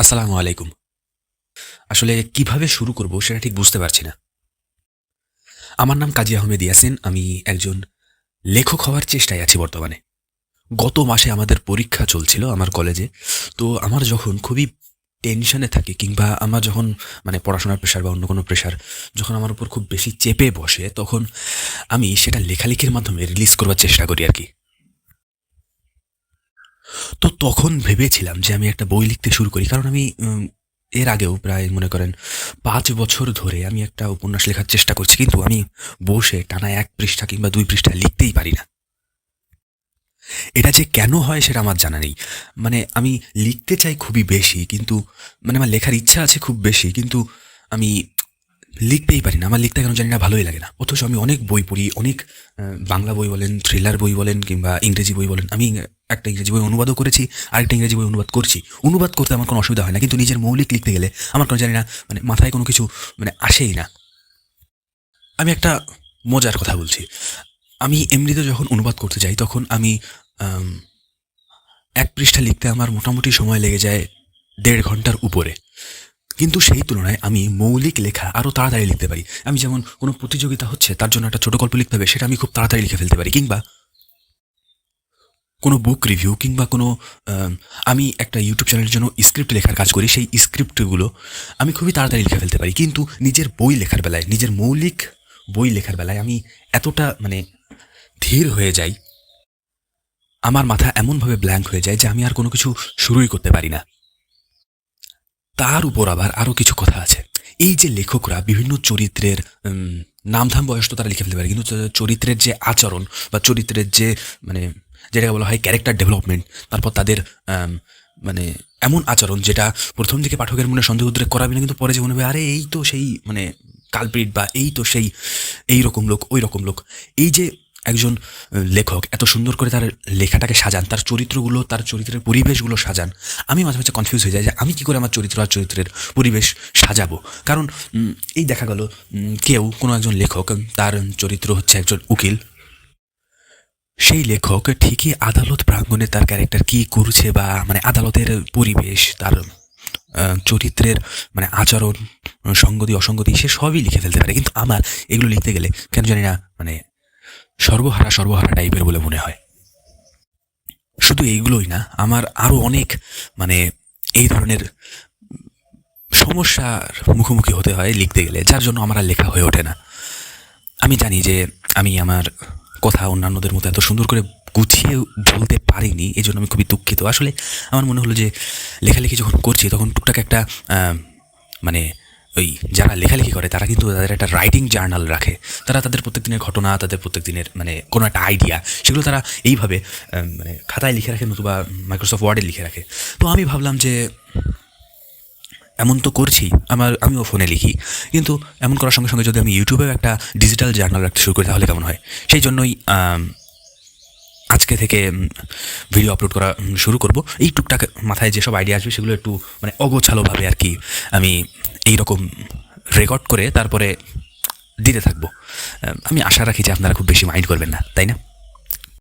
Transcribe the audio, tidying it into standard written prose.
আসসালামু আলাইকুম। আসলে কিভাবে শুরু করব সেটা ঠিক বুঝতে পারছি না। আমার নাম কাজী আহমেদ ইয়াসিন। আমি একজন লেখক হওয়ার চেষ্টায় আছি বর্তমানে। গত মাসে আমাদের পরীক্ষা চলছিল আমার কলেজে। তো আমার যখন খুবই টেনশনে থাকি কিংবা আমার যখন পড়াশোনার প্রেশার বা অন্য কোনো প্রেশার যখন আমার উপর খুব বেশি চেপে বসে, তখন আমি সেটা লেখালেখির মাধ্যমে রিলিজ করবার চেষ্টা করি আরকি। তো তখন ভেবেছিলাম যে আমি একটা বই লিখতে শুরু করি। কারণ আমি এর আগেও প্রায় মনে করেন ৫ বছর ধরে আমি একটা উপন্যাস লেখার চেষ্টা করছি। কিন্তু আমি বসে টানা ১ পৃষ্ঠা কিংবা ২ পৃষ্ঠা লিখতেই পারি না। এটা যে কেন হয় সেটা আমার জানা নেই। আমি লিখতে চাই খুবই বেশি, কিন্তু আমার লেখার ইচ্ছা আছে খুব বেশি, কিন্তু আমি লিখতেই পারি না। আমার লিখতে কেন জানি না ভালোই লাগে না। অথচ আমি অনেক বই পড়ি, অনেক বাংলা বই বলেন, থ্রিলার বই বলেন কিংবা ইংরেজি বই বলেন। আমি একটা ইংরেজি বই অনুবাদও করেছি, আরেকটা ইংরেজি বই অনুবাদ করছি। অনুবাদ করতে আমার কোনো অসুবিধা হয় না। কিন্তু নিজের মৌলিক লিখতে গেলে আমার কেন জানি না মাথায় কোনো কিছু আসেই না। আমি একটা মজার কথা বলছি। আমি এমনিতে যখন অনুবাদ করতে যাই তখন আমি আম ১ পৃষ্ঠা লিখতে আমার মোটামুটি সময় লেগে যায় ১.৫ ঘন্টার উপরে। কিন্তু সেই তুলনায় আমি মৌলিক লেখা আরও তাড়াতাড়ি লিখতে পারি। আমি যেমন কোনো প্রতিযোগিতা হচ্ছে, তার জন্য একটা ছোট গল্প লিখতে হবে, সেটা আমি খুব তাড়াতাড়ি লিখে ফেলতে পারি। কিংবা কোনো বুক রিভিউ কিংবা কোনো আম আমি একটা ইউটিউব চ্যানেলের জন্য স্ক্রিপ্ট লেখার কাজ করি। সেই স্ক্রিপ্টগুলো আমি খুবই তাড়াতাড়ি লিখে ফেলতে পারি। কিন্তু নিজের বই লেখার বেলায়, নিজের মৌলিক বই লেখার বেলায় আমি এতটা ধীর হয়ে যাই, আমার মাথা এমনভাবে ব্ল্যাঙ্ক হয়ে যায় যে আমি আর কোনো কিছু শুরুই করতে পারি না। তার উপর আবার আরও কিছু কথা আছে। এই যে লেখকরা বিভিন্ন চরিত্রের নামধাম বয়স তো তারা লিখে ফেলতে পারে, কিন্তু চরিত্রের যে আচরণ বা চরিত্রের যে মানে যেটাকে বলা হয় ক্যারেক্টার ডেভেলপমেন্ট, তারপর তাদের আম মানে এমন আচরণ যেটা ১ম দিকে পাঠকের মনে সন্দেহ উদ্রেক করাবে না, কিন্তু পরে যে মনে হবে আরে এই তো সেই কালপ্রিট, বা এই তো সেই এইরকম লোক, ওইরকম লোক। এই যে একজন লেখক এত সুন্দর করে তার লেখাটাকে সাজান, তার চরিত্রগুলো, তার চরিত্রের পরিবেশগুলো সাজান, আমি মাঝে মাঝে কনফিউজ হয়ে যাই যে আমি কী করে আমার চরিত্র আর চরিত্রের পরিবেশ সাজাবো। কারণ এই দেখা গেল কেউ কোনো একজন লেখক, তার চরিত্র হচ্ছে একজন উকিল। সেই লেখক ঠিকই আদালত প্রাঙ্গণে তার ক্যারেক্টার কী করছে, বা আদালতের পরিবেশ, তার চরিত্রের আচরণ, সঙ্গতি অসঙ্গতি, সে সবই লিখে ফেলতে পারে। কিন্তু আমার এগুলো লিখতে গেলে কেন জানি না সর্বহারা সর্বহারা টাইপের বলে মনে হয়। শুধু এইগুলোই না, আমার আরও অনেক মানে এই ধরনের সমস্যার মুখোমুখি হতে হয় লিখতে গেলে, যার জন্য আমার আর লেখা হয়ে ওঠে না। আমি জানি যে আমি আমার কথা অন্যান্যদের মতো এত সুন্দর করে গুছিয়ে বলতে পারিনি, এই জন্য আমি খুবই দুঃখিত। আসলে আমার মনে হলো যে লেখালেখি যখন করছি তখন টুকটাক একটা মানে ওই যারা লেখালেখি করে তারা কিন্তু তাদের একটা রাইটিং জার্নাল রাখে। তারা তাদের প্রত্যেক দিনের ঘটনা, তাদের প্রত্যেক দিনের কোনো একটা আইডিয়া, সেগুলো তারা এইভাবে খাতায় লিখে রাখে, নতুবা মাইক্রোসফট ওয়ার্ডে লিখে রাখে। তো আমি ভাবলাম যে এমন তো করছি, আমিও ফোনে লিখি, কিন্তু এমন করার সঙ্গে সঙ্গে যদি আমি ইউটিউবেও একটা ডিজিটাল জার্নাল রাখতে শুরু করি তাহলে কেমন হয়। সেই জন্যই আজকে থেকে ভিডিও আপলোড করা শুরু করব। এই টুকটাক মাথায় যেসব আইডিয়া আসবে সেগুলো একটু অগোছালোভাবে আর কি আমি এইরকম রেকর্ড করে তারপরে দিতে থাকবো। আমি আশা রাখি যে আপনারা খুব বেশি মাইন্ড করবেন না, তাই না?